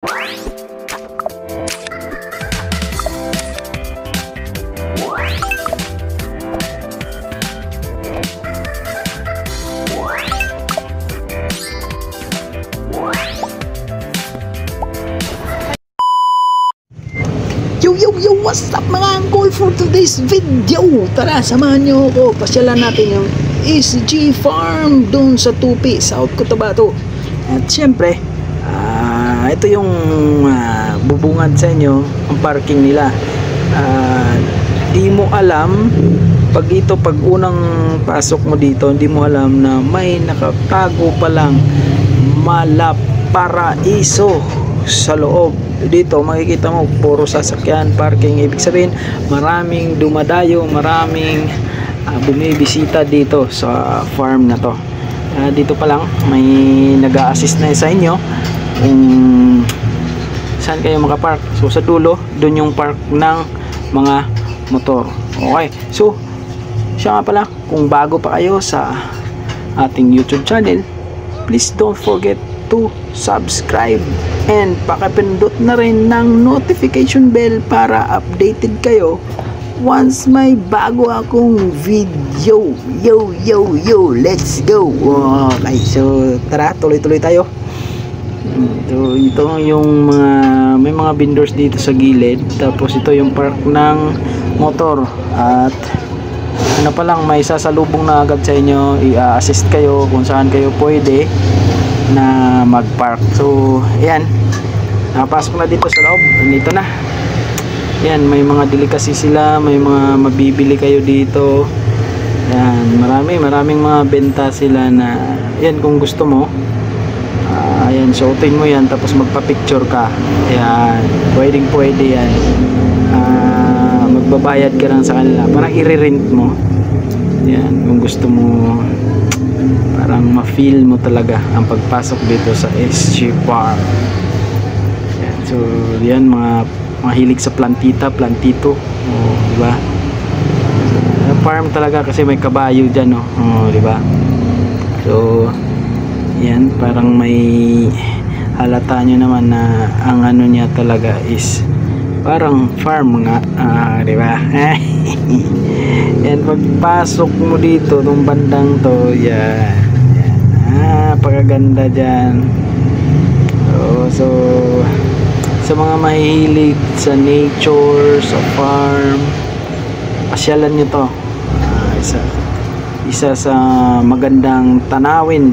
Yo, what's up mga uncle? For today's video, tara samahan nyo ako. Pasyalan natin yung SG Farm doon sa Tupi, South Cotabato. At syempre, ito yung bubungad sa inyo, ang parking nila. Di mo alam, pag unang pasok mo dito, hindi mo alam na may nakatago palang Malaparaiso sa loob. Dito makikita mo puro sasakyan, parking. Ibig sabihin maraming dumadayo, maraming bumibisita dito sa farm na to. Dito pa lang may nag-a-assist na sa inyo kung saan kayo makapark. So sa dulo, doon yung park ng mga motor. Okay, so siya nga pala, kung bago pa kayo sa ating YouTube channel, please don't forget to subscribe and pakipindot na rin ng notification bell para updated kayo once may bago akong video. Yo, let's go. Okay, so tara, tuloy-tuloy tayo. So ito yung may mga vendors dito sa gilid, tapos ito yung park ng motor. At ano pa lang, may sasalubong na agad sa inyo, i-assist kayo kung saan kayo pwede na mag-park. So ayan, nakapasok na dito sa loob. Nandito na. Ayan, may mga delicacy sila, may mga mabibili kayo dito. Ayan, maraming mga benta sila na ayan, kung gusto mo, ayan, suotin mo yan tapos magpa-picture ka. Ayan, pwede yan. Magbabayad ka lang sa kanila, parang i-rent mo. Ayan, kung gusto mo parang ma-feel mo talaga ang pagpasok dito sa SG Farm. Ayan, so yan, mga hilig sa plantito, diba? Farm talaga kasi may kabayo dyan, diba? So yan, parang may halata nyo naman na ang ano niya talaga is parang farm nga, diba? Yan, pagpasok mo dito nung bandang to, yan, pagaganda dyan. So sa mga mahilig sa nature, sa farm, pasyalan nyo to. Isa sa magandang tanawin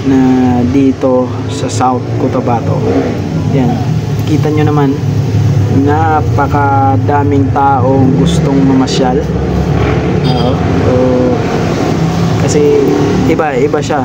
na dito sa South Cotabato. Yan, kita nyo naman, napakadaming taong gustong mamasyal. Kasi iba siya,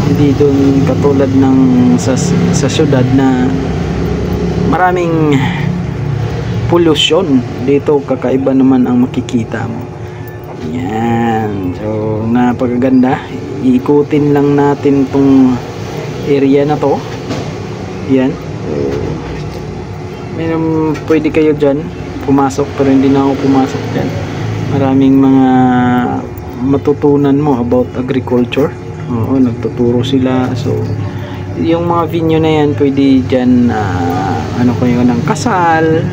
hindi doon katulad ng sa syudad na maraming pollution. Dito kakaiba naman ang makikita mo. Yan, so napakaganda. Iikutin lang natin tong area na to. Yan, pwede kayo dyan pumasok, pero hindi na ako pumasok dyan. Maraming mga matutunan mo about agriculture. Nagtuturo sila. So yung mga venue na yan, pwede dyan ano kayo ng kasal,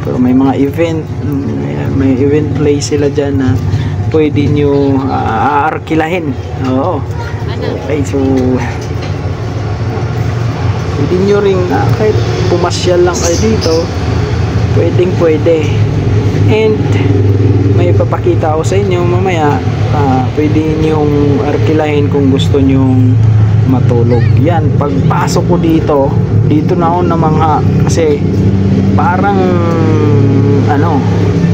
pero may mga event, may event place sila dyan na pwede nyo aarkilahin. Okay, so pwede nyo rin kahit pumasyal lang kayo dito, pwede. And may papakita ako sa inyo mamaya. Pwede nyong arkilahin kung gusto nyong matulog. Yan, pagpasok ko dito na ako namangha, kasi parang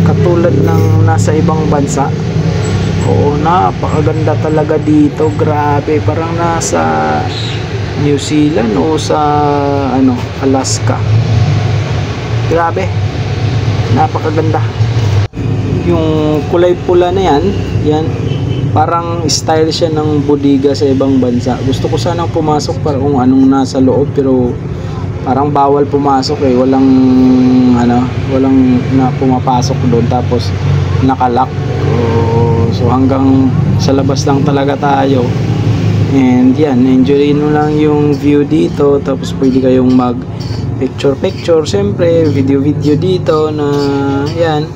katulad ng nasa ibang bansa. Napakaganda talaga dito, grabe, parang nasa New Zealand o sa Alaska. Grabe, napakaganda. Yung kulay pula na yan parang style siya ng bodega sa ibang bansa. Gusto ko sanang pumasok para kung anong nasa loob, pero parang bawal pumasok walang na pumapasok doon, tapos nakalock. So hanggang sa labas lang talaga tayo. And yan, enjoyin mo lang yung view dito, tapos pwede kayong mag picture siyempre, video dito na yan,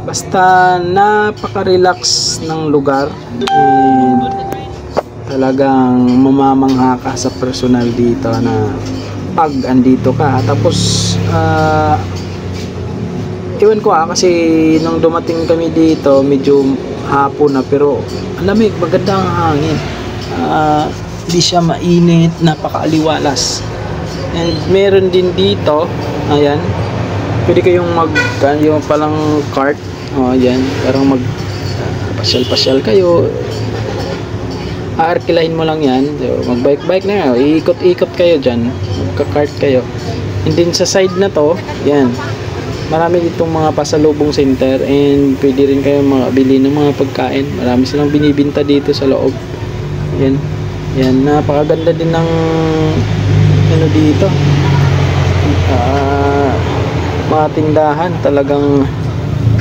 basta napaka-relax ng lugar, and talagang mamamangha ka sa personal dito na pag andito ka. Tapos iwan ko kasi nung dumating kami dito medyo hapon na, pero ang lamig, magandang hangin, hindi siya mainit, napakaaliwalas. And meron din dito, ayan, pwede kayong yung palang cart, ayan, parang mag pasyal kayo, aarkilahin mo lang yan, mag bike na kayo, iikot kayo dyan, magka-cart kayo. And then sa side na to, yan, marami ditong mga pasalubong center, and pwede rin kayo makabili ng mga pagkain. Marami silang binibinta dito sa loob. Yan, napakaganda din ng ano dito, mga tindahan. Talagang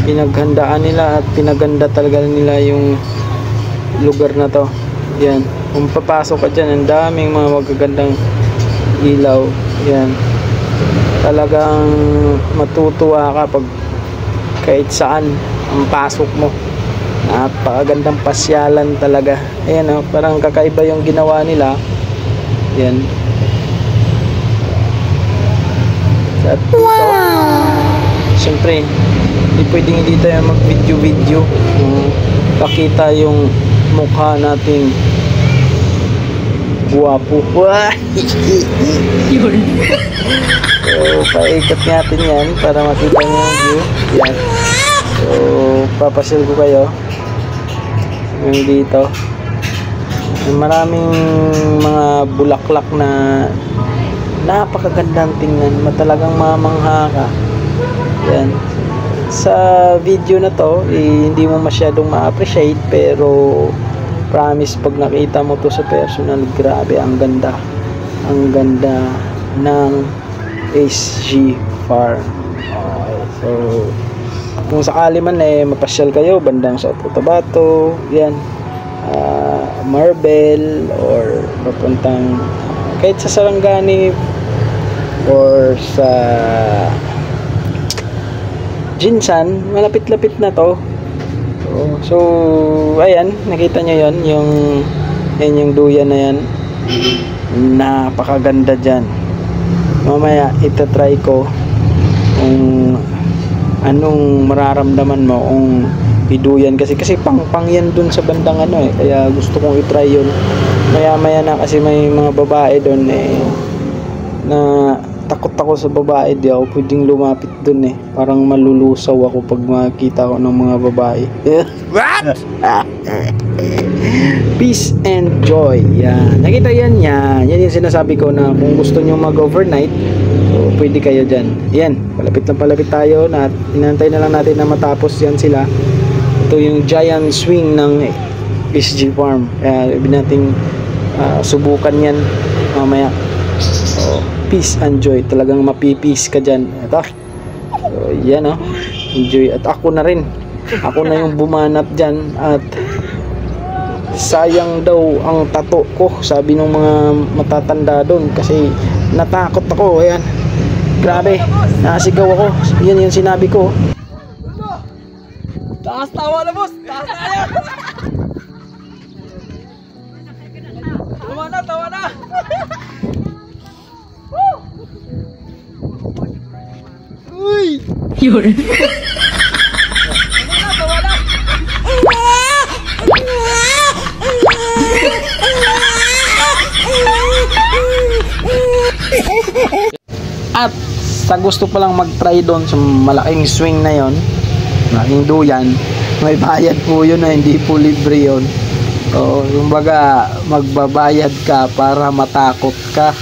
pinaghandaan nila at pinaganda talaga nila yung lugar na to. Yan, kung papasok ka dyan, ang daming mga magagandang ilaw. Yan, talagang matutuwa ka pag kahit saan ang pasok mo. Napakagandang pasyalan talaga. Ayan, parang kakaiba yung ginawa nila. Yan. At wow! Siyempre, hindi pwedeng hindi tayo mag video. Pakita yung mukha nating guwapo. Yun. So, paikot natin yan para makita nyo yung view. Yan. So, papasyal ko kayo yung dito. Maraming mga bulaklak na napakagandang tingnan, talagang mamangha ka. Yan. Sa video na to, hindi mo masyadong ma-appreciate, pero promise pag nakita mo to sa personal, grabe, ang ganda ng SG Farm. Okay, so kung sakali man mapasyal kayo bandang sa Cotabato, yan, Marbel, or papuntang kahit sa Sarangani or sa Jinsan, malapit-lapit na to. So ayan, nakita nyo yon, yung duyan na yan, napakaganda dyan. Mamaya itatry ko kung anong mararamdaman mo kung iduyan, kasi pang yan dun sa bandang kaya gusto kong itry yun. Maya na, kasi may mga babae dun na takot ako sa babae, di ako pwedeng lumapit dun parang malulusaw ako pag makita ko ng mga babae. What? Peace and joy. Yan, nakita yan yung sinasabi ko, na kung gusto nyo mag overnight, so pwede kayo dyan. Yan, palapit tayo, na inantay na lang natin na matapos yan sila. Ito yung giant swing ng SG Farm, kaya ibig nating subukan yan mamaya. So, peace and joy, talagang mapipis ka dyan. Ito, so yan, enjoy. At ako na yung bumanat dyan, at sayang daw ang tato ko, sabi ng mga matatanda doon, kasi natakot ako. Ayan, grabe, nasigaw ako. Yan yung sinabi ko. Taas tawa na, boss. Taas tayo. Tawa na. Uy! Yun. Tawa na. At sa gusto pa lang mag-try doon sa malaking swing na yon, malaking duyan, may bayad po yun, hindi po libre yun. So, kumbaga magbabayad ka para matakot ka.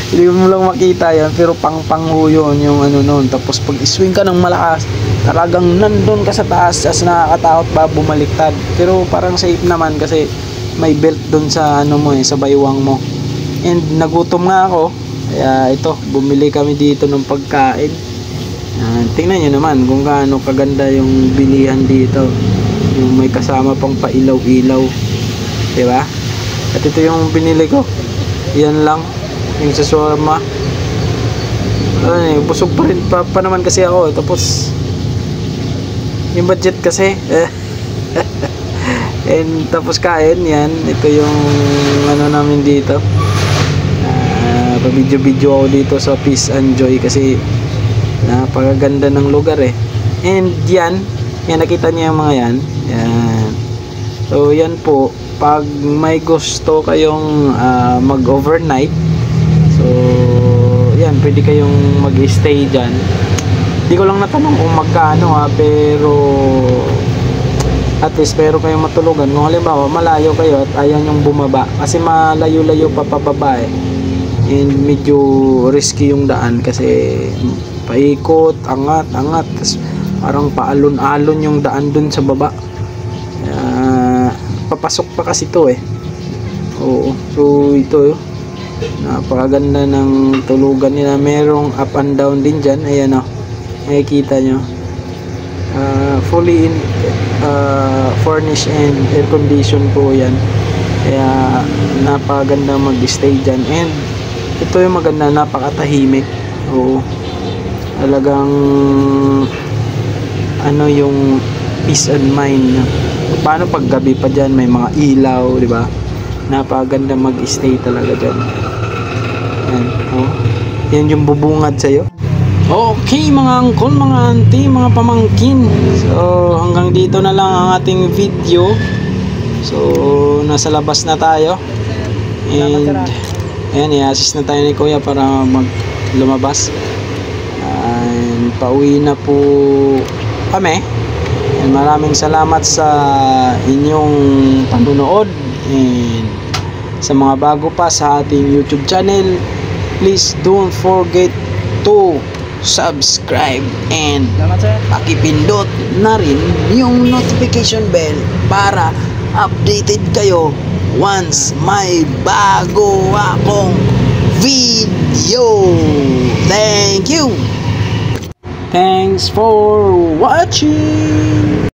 Hindi mo lang makita yan, pero pang yun yung nun. Tapos pag iswing ka ng malakas, talagang nandun ka sa taas, as nakakatakot ba bumaliktad. Pero parang safe naman kasi may belt dun sa sa baywang mo. And nagutom nga ako, kaya ito, bumili kami dito ng pagkain. Tingnan nyo naman kung gaano kaganda yung bilihan dito, yung may kasama pang pailaw-ilaw, diba? At ito yung binili ko. Yan lang. Yung sa shawarma. Busog pa rin pa naman kasi ako. Tapos yung budget kasi. And tapos kain yan. Ito yung ano namin dito. Pa-video ako dito sa Peace and Joy kasi napakaganda ng lugar eh. And yan nakita niyo yung mga yan. Yan. So yan po, pag may gusto kayong mag-overnight, so yan, pwede kayong mag-stay dyan. Hindi ko lang natanong kung magkano pero at least pero kayong matulugan. Kung halimbawa malayo kayo at ayaw nyong bumaba kasi malayo-layo pa pababa eh. And medyo risky yung daan kasi paikot, angat, tas parang paalon-alon yung daan dun sa baba. Papasok pa kasi to eh. Oo. So ito napakaganda ng tulugan nila. Merong up and down din dyan. Ayan o. Nakikita nyo. Fully furnished and air condition po yan. Kaya napakaganda mag-stay dyan. And ito yung maganda, napakatahimik. Oo. Talagang ano yung peace and mind. Paano pag gabi pa dyan, may mga ilaw, di ba? Napakaganda mag-stay talaga dyan. Yan, oh. Yan yung bubungad sa'yo. Okay mga uncle, mga auntie, mga pamangkin. So hanggang dito na lang ang ating video. So nasa labas na tayo. And ayan, i-assist na tayo ni Kuya para lumabas. And pauwi na po kami. And maraming salamat sa inyong panunood. And sa mga bago pa sa ating YouTube channel, please don't forget to subscribe and pakipindot na rin yung notification bell para updated kayo once may bago akong video. Thank you. Thanks for watching.